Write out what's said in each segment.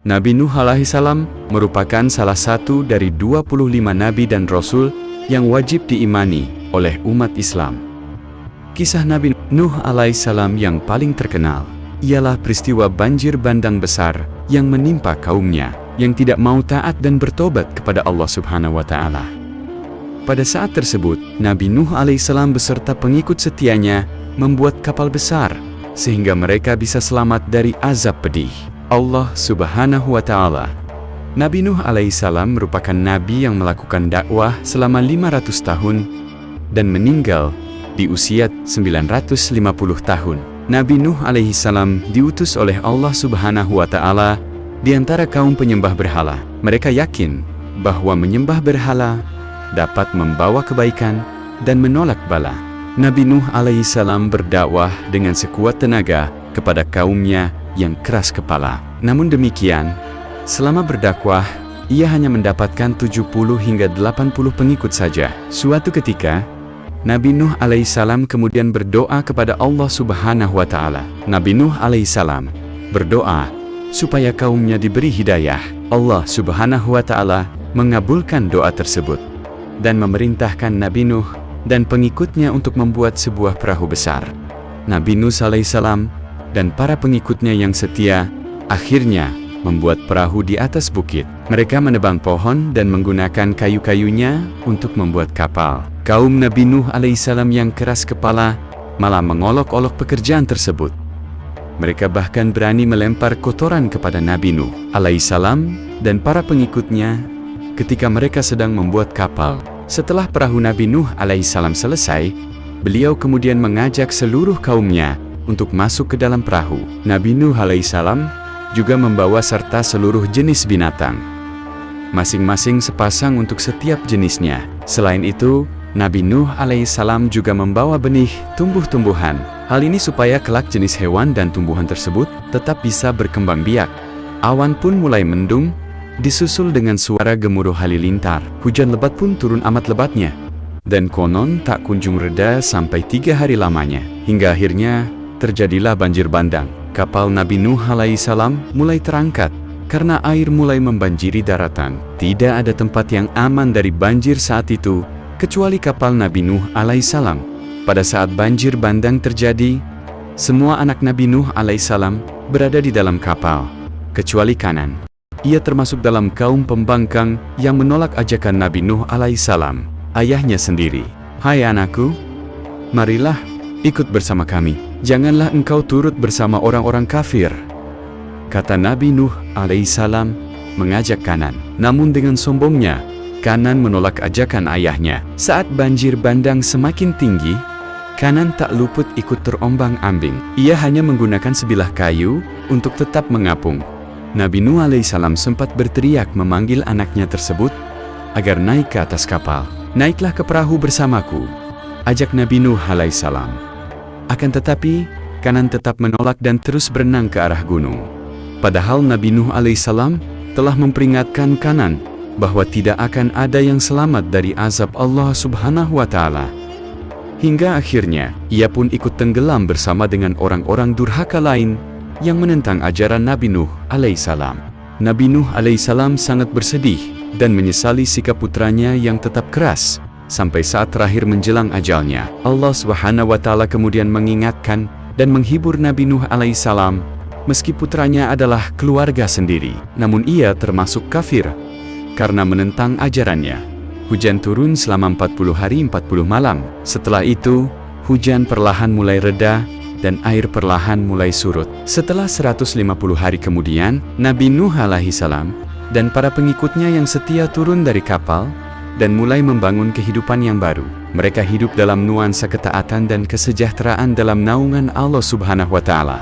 Nabi Nuh alaihissalam merupakan salah satu dari 25 nabi dan rasul yang wajib diimani oleh umat Islam. Kisah Nabi Nuh alaihissalam yang paling terkenal ialah peristiwa banjir bandang besar yang menimpa kaumnya yang tidak mau taat dan bertobat kepada Allah Subhanahu wa Ta'ala. Pada saat tersebut, Nabi Nuh alaihissalam beserta pengikut setianya membuat kapal besar sehingga mereka bisa selamat dari azab pedih Allah Subhanahu wa Ta'ala. Nabi Nuh alaihissalam merupakan nabi yang melakukan dakwah selama 500 tahun dan meninggal di usia 950 tahun. Nabi Nuh alaihissalam diutus oleh Allah Subhanahu wa Ta'ala di antara kaum penyembah berhala. Mereka yakin bahwa menyembah berhala dapat membawa kebaikan dan menolak bala. Nabi Nuh alaihissalam berdakwah dengan sekuat tenaga kepada kaumnya yang keras kepala. Namun demikian, selama berdakwah, ia hanya mendapatkan 70 hingga 80 pengikut saja. Suatu ketika, Nabi Nuh alaihissalam kemudian berdoa kepada Allah Subhanahu wa Ta'ala. Nabi Nuh alaihissalam berdoa supaya kaumnya diberi hidayah. Allah Subhanahu wa Ta'ala mengabulkan doa tersebut dan memerintahkan Nabi Nuh dan pengikutnya untuk membuat sebuah perahu besar. Nabi Nuh alaihissalam dan para pengikutnya yang setia akhirnya membuat perahu di atas bukit. Mereka menebang pohon dan menggunakan kayu-kayunya untuk membuat kapal. Kaum Nabi Nuh alaihissalam yang keras kepala malah mengolok-olok pekerjaan tersebut. Mereka bahkan berani melempar kotoran kepada Nabi Nuh alaihissalam dan para pengikutnya ketika mereka sedang membuat kapal. Setelah perahu Nabi Nuh alaihissalam selesai, beliau kemudian mengajak seluruh kaumnya untuk masuk ke dalam perahu. Nabi Nuh alaihissalam juga membawa serta seluruh jenis binatang, masing-masing sepasang untuk setiap jenisnya. Selain itu, Nabi Nuh alaihissalam juga membawa benih tumbuh-tumbuhan. Hal ini supaya kelak jenis hewan dan tumbuhan tersebut tetap bisa berkembang biak. Awan pun mulai mendung, disusul dengan suara gemuruh halilintar. Hujan lebat pun turun amat lebatnya, dan konon tak kunjung reda sampai 3 hari lamanya. Hingga akhirnya terjadilah banjir bandang. Kapal Nabi Nuh alaihissalam mulai terangkat karena air mulai membanjiri daratan. Tidak ada tempat yang aman dari banjir saat itu kecuali kapal Nabi Nuh alaihissalam. Pada saat banjir bandang terjadi, semua anak Nabi Nuh alaihissalam berada di dalam kapal kecuali Kanan. Ia termasuk dalam kaum pembangkang yang menolak ajakan Nabi Nuh alaihissalam, ayahnya sendiri. "Hai anakku, marilah ikut bersama kami. Janganlah engkau turut bersama orang-orang kafir," kata Nabi Nuh alaihissalam mengajak Kanan. Namun dengan sombongnya, Kanan menolak ajakan ayahnya. Saat banjir bandang semakin tinggi, Kanan tak luput ikut terombang-ambing. Ia hanya menggunakan sebilah kayu untuk tetap mengapung. Nabi Nuh alaihissalam sempat berteriak memanggil anaknya tersebut agar naik ke atas kapal. "Naiklah ke perahu bersamaku," ajak Nabi Nuh alaihissalam. Akan tetapi, Kanan tetap menolak dan terus berenang ke arah gunung. Padahal Nabi Nuh alaihissalam telah memperingatkan Kanan bahwa tidak akan ada yang selamat dari azab Allah Subhanahu wa Ta'ala. Hingga akhirnya, ia pun ikut tenggelam bersama dengan orang-orang durhaka lain yang menentang ajaran Nabi Nuh alaihissalam. Nabi Nuh alaihissalam sangat bersedih dan menyesali sikap putranya yang tetap keras sampai saat terakhir menjelang ajalnya. Allah Subhanahu wa Ta'ala kemudian mengingatkan dan menghibur Nabi Nuh alaihissalam meski putranya adalah keluarga sendiri. Namun ia termasuk kafir karena menentang ajarannya. Hujan turun selama 40 hari 40 malam. Setelah itu, hujan perlahan mulai reda dan air perlahan mulai surut. Setelah 150 hari kemudian, Nabi Nuh alaihissalam dan para pengikutnya yang setia turun dari kapal dan mulai membangun kehidupan yang baru. Mereka hidup dalam nuansa ketaatan dan kesejahteraan dalam naungan Allah Subhanahu wa Ta'ala.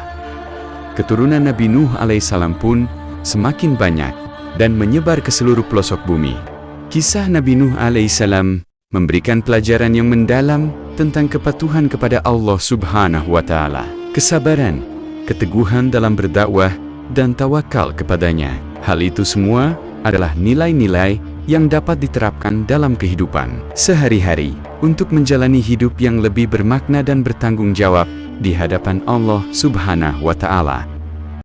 Keturunan Nabi Nuh alaihissalam pun semakin banyak dan menyebar ke seluruh pelosok bumi. Kisah Nabi Nuh alaihissalam memberikan pelajaran yang mendalam tentang kepatuhan kepada Allah Subhanahu wa Ta'ala, kesabaran, keteguhan dalam berdakwah, dan tawakal kepadanya. Hal itu semua adalah nilai-nilai yang dapat diterapkan dalam kehidupan sehari-hari untuk menjalani hidup yang lebih bermakna dan bertanggung jawab di hadapan Allah Subhanahu wa Ta'ala.